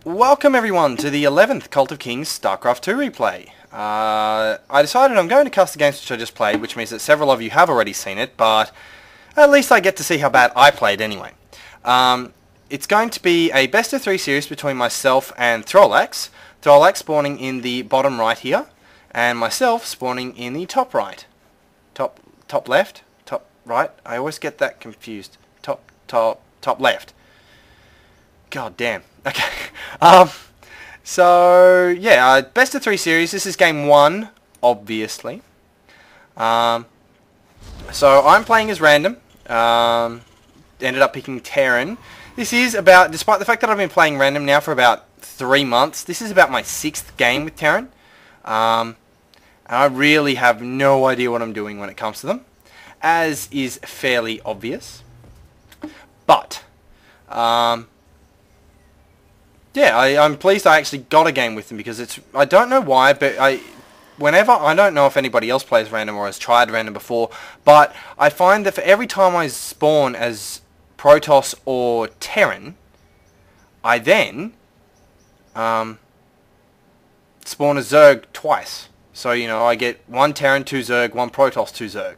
Welcome everyone to the 11th Cult of Kings Starcraft 2 replay. I decided I'm going to cast the games which I just played, which means that several of you have already seen it, but at least I get to see how bad I played anyway. It's going to be a best of 3 series between myself and Throllax. Throllax spawning in the bottom right here, and myself spawning in the top right. Top left? Top right? I always get that confused. Top left. God damn. Okay. So yeah, best of 3 series. This is game 1, obviously. So I'm playing as random. Ended up picking Terran. This is about, despite the fact that I've been playing random now for about 3 months, this is about my 6th game with Terran. And I really have no idea what I'm doing when it comes to them, as is fairly obvious. But yeah, I'm pleased I actually got a game with them, because it's, I don't know why, but I don't know if anybody else plays random or has tried random before, but I find that for every time I spawn as Protoss or Terran, I then spawn a Zerg twice. So, you know, I get 1 Terran, 2 Zerg, 1 Protoss, 2 Zerg.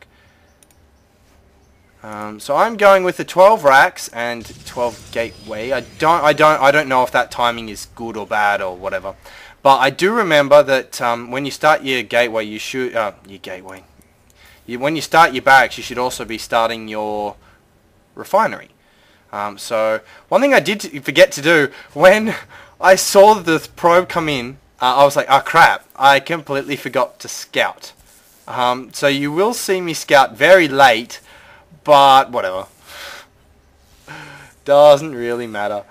So I'm going with the 12 racks and 12 gateway. I don't know if that timing is good or bad or whatever, but I do remember that when you start your gateway, you should when you start your barracks, you should also be starting your refinery. So one thing I did forget to do when I saw the probe come in, I was like, oh crap! I completely forgot to scout. So you will see me scout very late. But whatever. Doesn't really matter.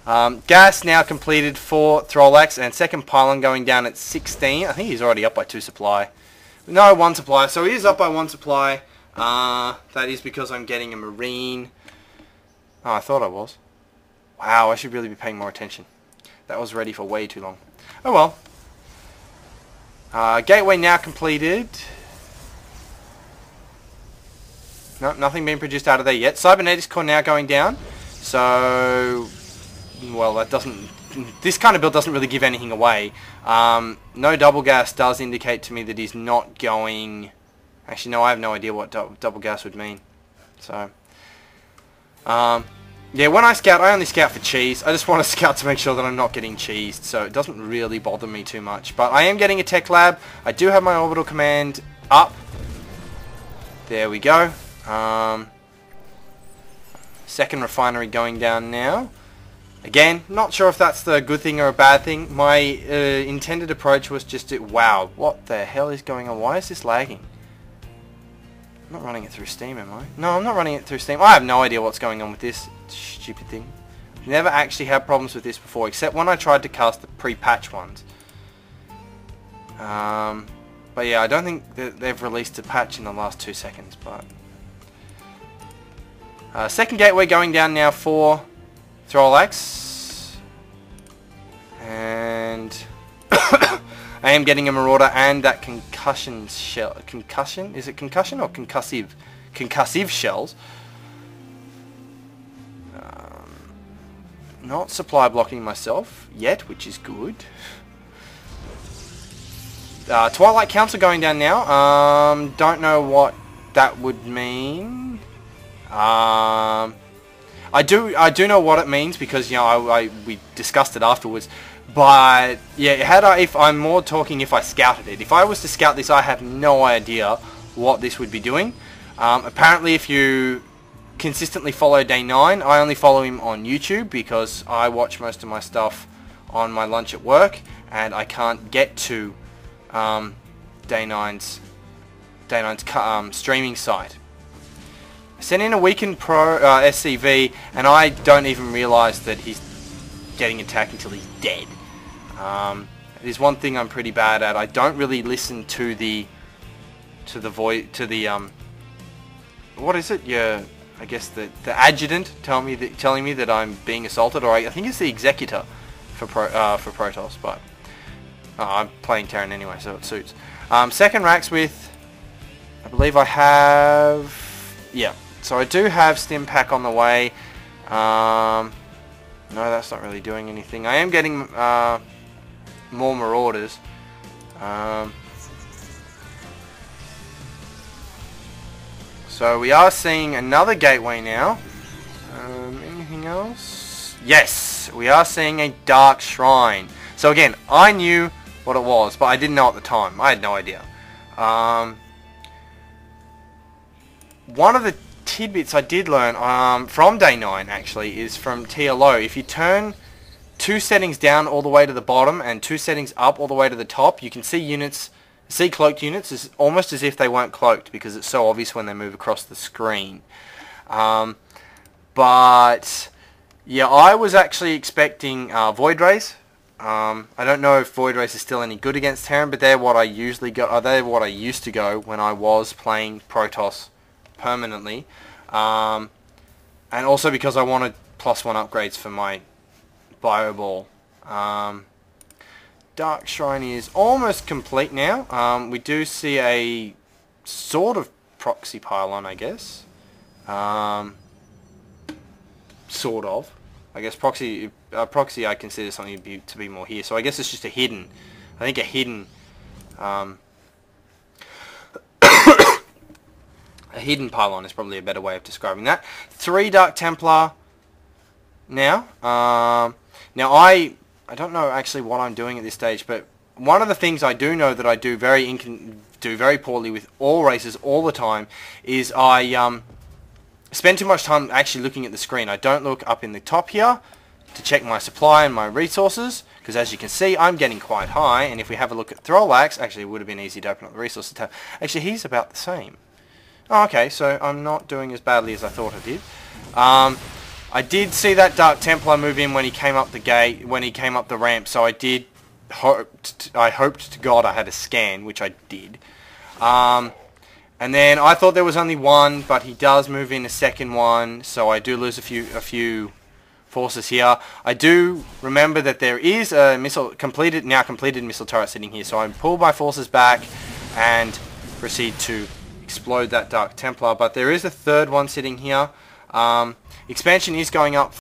Gas now completed for Throllax, and second pylon going down at 16. I think he's already up by 2 supply. No, 1 supply. So he is up by 1 supply. That is because I'm getting a marine. Oh, I thought I was. Wow, I should really be paying more attention. That was ready for way too long. Oh well. Gateway now completed. No, nothing being produced out of there yet. Cybernetics core now going down. So, well, that doesn't... This kind of build doesn't really give anything away. No double gas does indicate to me that he's not going... Actually, no, I have no idea what double gas would mean. So, yeah, when I scout, I only scout for cheese. I just want to scout to make sure that I'm not getting cheesed. So it doesn't really bother me too much. But I am getting a tech lab. I do have my orbital command up. There we go. Second refinery going down now. Again, not sure if that's the good thing or a bad thing. My intended approach was just to... Wow, what the hell is going on? Why is this lagging? I'm not running it through Steam, am I? No, I'm not running it through Steam. I have no idea what's going on with this stupid thing. Never actually had problems with this before, except when I tried to cast the pre-patch ones. But yeah, I don't think that they've released a patch in the last 2 seconds, but... second gateway going down now for Throllax. And I am getting a Marauder and that concussion shell. Concussion? Is it concussion or concussive? Concussive shells. Not supply blocking myself yet, which is good. Twilight Council going down now. Don't know what that would mean. I do know what it means, because you know we discussed it afterwards. But yeah, if I'm more talking if I scouted it. If I was to scout this, I have no idea what this would be doing. Apparently, if you consistently follow Day 9, I only follow him on YouTube because I watch most of my stuff on my lunch at work, and I can't get to Day 9's streaming site. I sent in a weakened pro SCV, and I don't even realise that he's getting attacked until he's dead. It is one thing I'm pretty bad at. I don't really listen to the what is it? Yeah, I guess the adjutant telling me that I'm being assaulted, or I think it's the executor for Protoss, but I'm playing Terran anyway, so it suits. Second racks with, I believe I have, yeah. So I do have Stim Pack on the way. No, that's not really doing anything. I am getting more Marauders. So we are seeing another gateway now. Anything else? Yes, we are seeing a Dark Shrine. So again, I knew what it was, but I didn't know at the time. I had no idea. One of the tidbits I did learn from day 9 actually is from TLO. If you turn 2 settings down all the way to the bottom and 2 settings up all the way to the top, you can see cloaked units is almost as if they weren't cloaked, because it's so obvious when they move across the screen. But yeah, I was actually expecting Void Rays. I don't know if Void Rays is still any good against Terran, but they're what I usually go. They're what I used to go when I was playing Protoss permanently, and also because I wanted +1 upgrades for my Bio Ball. Dark Shrine is almost complete now. We do see a sort of proxy pylon, I guess. Sort of. I guess proxy I consider something to be more here. So I guess it's just a hidden. I think a hidden. A hidden pylon is probably a better way of describing that. 3 Dark Templar now. Now I don't know actually what I'm doing at this stage, but one of the things I do know that I do very poorly with all races all the time is I spend too much time actually looking at the screen. I don't look up in the top here to check my supply and my resources, because as you can see I'm getting quite high, and if we have a look at Throlax, actually it would have been easy to open up the resources tab. Actually he's about the same. Oh, okay, so I'm not doing as badly as I thought I did. I did see that Dark Templar move in when he came up the gate, when he came up the ramp, so I hoped to God I had a scan, which I did. And then I thought there was only one, but he does move in a second one, so I do lose a few forces here. I do remember that there is a completed missile turret sitting here, so I pull my forces back and proceed to explode that Dark Templar, but there is a third one sitting here. Expansion is going up